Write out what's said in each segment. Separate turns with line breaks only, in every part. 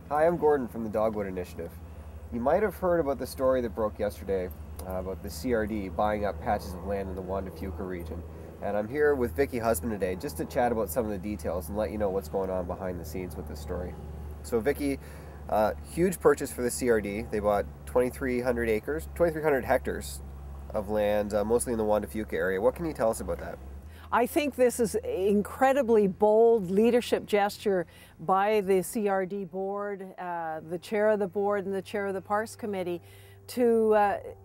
Hi, I'm Gordon from the Dogwood Initiative. You might have heard about the story that broke yesterday about the CRD buying up patches of land in the Juan de Fuca region. And I'm here with Vicky Husband today just to chat about some of the details and let you know what's going on behind the scenes with this story. So, Vicky, huge purchase for the CRD. They bought 2,300 hectares of land, mostly in the Juan de Fuca area. What can you tell us about that?
I think this is incredibly bold leadership gesture by the CRD board, the chair of the board and the chair of the Parks Committee to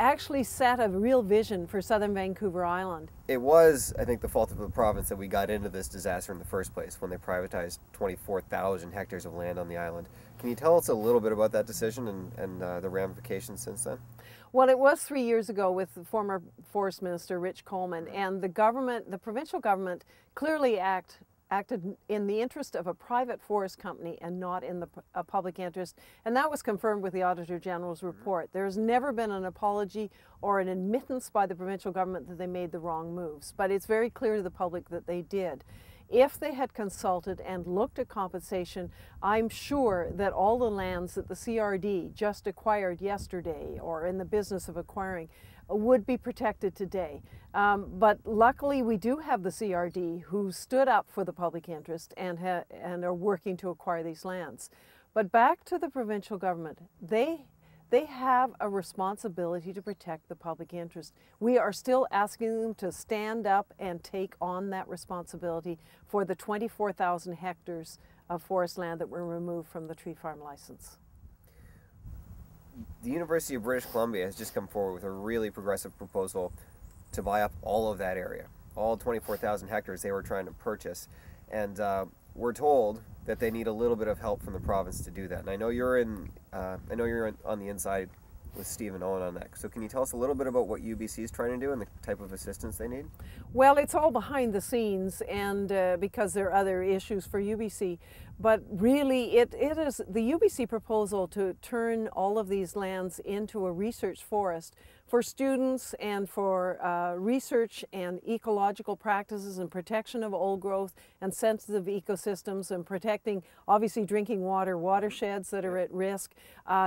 actually set a real vision for southern Vancouver Island.
It was, I think, the fault of the province that we got into this disaster in the first place when they privatized 24,000 hectares of land on the island. Can you tell us a little bit about that decision and the ramifications since then?
Well, it was 3 years ago with the former Forest Minister Rich Coleman, and the government, the provincial government, clearly acted in the interest of a private forest company and not in the public interest, and that was confirmed with the Auditor General's report. There's never been an apology or an admittance by the provincial government that they made the wrong moves, but it's very clear to the public that they did. If they had consulted and looked at compensation, I'm sure that all the lands that the CRD just acquired yesterday or in the business of acquiring would be protected today. But luckily we do have the CRD who stood up for the public interest and are working to acquire these lands. But back to the provincial government, they have a responsibility to protect the public interest. We are still asking them to stand up and take on that responsibility for the 24,000 hectares of forest land that were removed from the tree farm license.
The University of British Columbia has just come forward with a really progressive proposal to buy up all of that area, all 24,000 hectares they were trying to purchase. And we're told that they need a little bit of help from the province to do that. And I know you're on the inside with Steve and Owen on that. So can you tell us a little bit about what UBC is trying to do and the type of assistance they need?
Well, it's all behind the scenes, and because there are other issues for UBC. But really, it is the UBC proposal to turn all of these lands into a research forest for students and for research and ecological practices and protection of old growth and sensitive ecosystems and protecting, obviously, drinking water, watersheds that are at risk.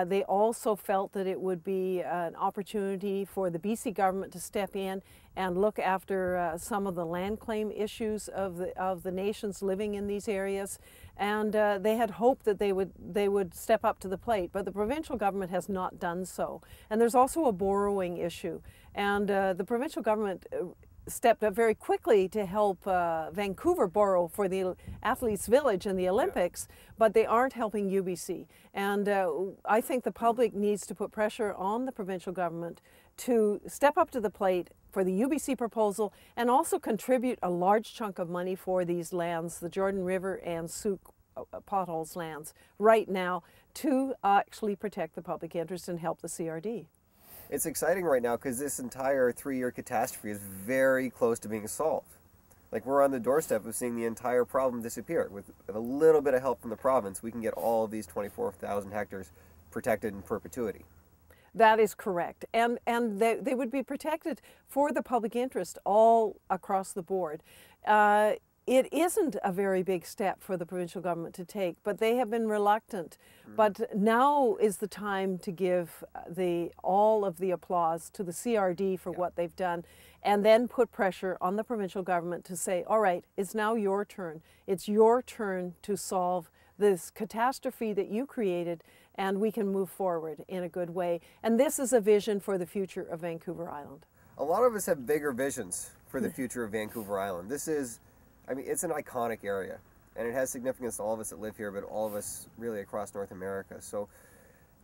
They also felt that it would be an opportunity for the BC government to step in and look after some of the land claim issues of the nations living in these areas. And they had hoped that they would step up to the plate, but the provincial government has not done so. And there's also a borrowing issue. And the provincial government stepped up very quickly to help Vancouver borrow for the Athletes Village and the Olympics, but they aren't helping UBC. And I think the public needs to put pressure on the provincial government to step up to the plate for the UBC proposal and also contribute a large chunk of money for these lands, the Jordan River and Sooke potholes lands, right now to actually protect the public interest and help the CRD.
It's exciting right now because this entire 3-year catastrophe is very close to being solved. Like, we're on the doorstep of seeing the entire problem disappear. With a little bit of help from the province, we can get all of these 24,000 hectares protected in perpetuity.
That is correct. And they would be protected for the public interest all across the board. It isn't a very big step for the provincial government to take, but they have been reluctant. But now is the time to give all of the applause to the CRD for what they've done, and then put pressure on the provincial government to say, all right, it's now your turn. It's your turn to solve this catastrophe that you created, and we can move forward in a good way. And this is a vision for the future of Vancouver Island.
A lot of us have bigger visions for the future of Vancouver Island. It's an iconic area, and it has significance to all of us that live here, but all of us really across North America. So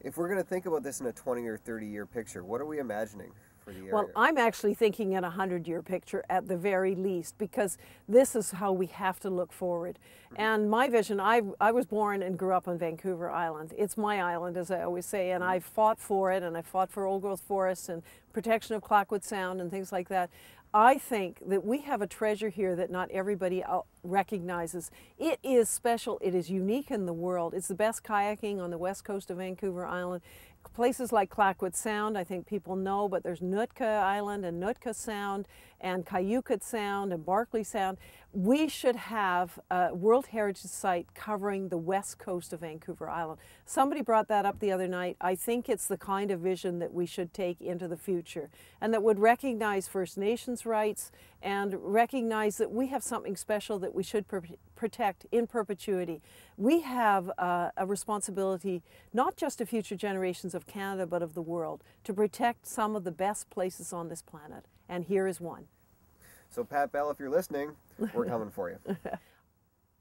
if we're going to think about this in a 20 or 30-year picture, what are we imagining for the area?
Well, I'm actually thinking in a 100-year picture at the very least, because this is how we have to look forward. And my vision, I was born and grew up on Vancouver Island. It's my island, as I always say, and I fought for it, and I fought for old growth forests and protection of Clackwood Sound and things like that. I think that we have a treasure here that not everybody recognizes. It is special. It is unique in the world. It's the best kayaking on the west coast of Vancouver Island. Places like Clackwood Sound, I think people know, but there's Nootka Island and Nootka Sound, and Cayucot Sound and Barkley Sound. We should have a World Heritage Site covering the west coast of Vancouver Island. Somebody brought that up the other night. I think it's the kind of vision that we should take into the future, and that would recognize First Nations rights and recognize that we have something special that we should protect in perpetuity. We have a responsibility not just to future generations of Canada but of the world to protect some of the best places on this planet, and here is one.
So Pat Bell, if you're listening, we're coming for you.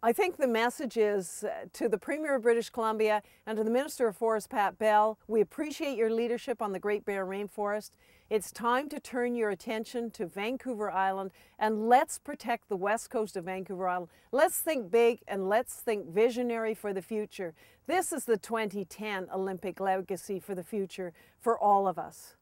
I think the message is to the Premier of British Columbia and to the Minister of Forests, Pat Bell, we appreciate your leadership on the Great Bear Rainforest. It's time to turn your attention to Vancouver Island, and let's protect the west coast of Vancouver Island. Let's think big and let's think visionary for the future. This is the 2010 Olympic legacy for the future for all of us.